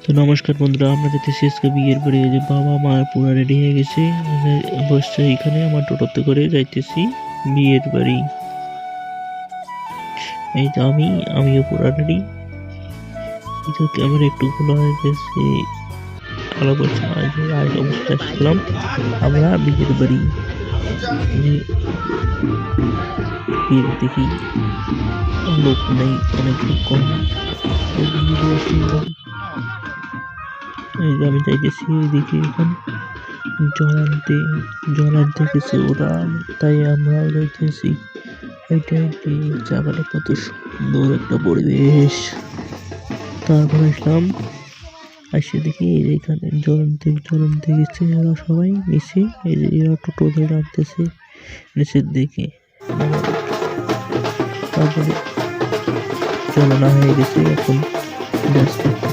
তো নমস্কার বন্ধুরা, আমরা যেতেছি আজকে বিয়ের বাড়ি। যে বাবা মা পুরো রেডি হয়ে গেছে, বসছে এখানে। আমার টোটোতে করে যাইতেছি বিয়ের বাড়ি। এই তো আমিও পুরো রেডি। এই তো ক্যামেরা একটু খোলা হয়ে গেছে, আলো করছে না। অবস্থা আসলাম আমরা বিয়ের বাড়ি। বিয়ের দেখি লোক নেই, অনেক লোক কম। এই যে আমি যাইতেছি এইদিকে, এখন জল আনতে গেছে ওরা, তাই আমরাও যাইতেছি। এটা জায়গাটা কত সুন্দর একটা পরিবেশ। তারপর আসলাম, আসে দেখি এখানে জল আনতে গেছে ওরা সবাই নিচে। এই যে এরা টোটো ধরে আনতেছে নিচের দিকে। তারপরে জল আনা হয়ে গেছে, এখন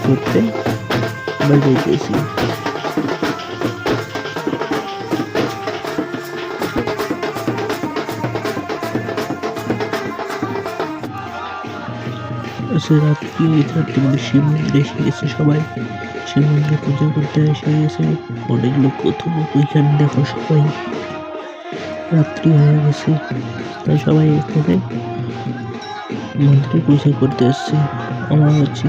করতে বাজাইতেছি। রাত্রি বলে শিব মন্দিরে এসে গেছে সবাই। শিব মন্দিরে পূজা করতে এসে গেছে অনেক লোক, কত লোক ওইখানে দেখো। সবাই রাত্রি হয়ে গেছে, তাই সবাই এখানে মন্দিরে পূজা করতে এসছে। আমার হচ্ছে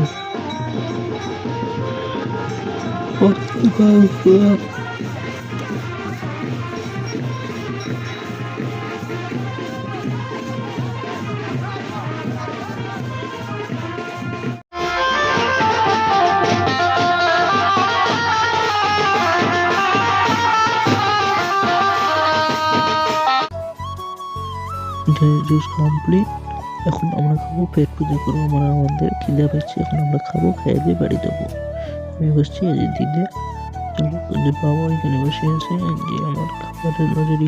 জুস কমপ্লিট। এখন আমরা খাবো, পেট পুজো করবো। আমাদের খিদে পাচ্ছে, এখন আমরা খাবো, খেয়ে দিয়ে বাড়ি যাবো। আমি বসছি এই দিকে, বাবা এখানে বসে আছে। যে আমার খাবারের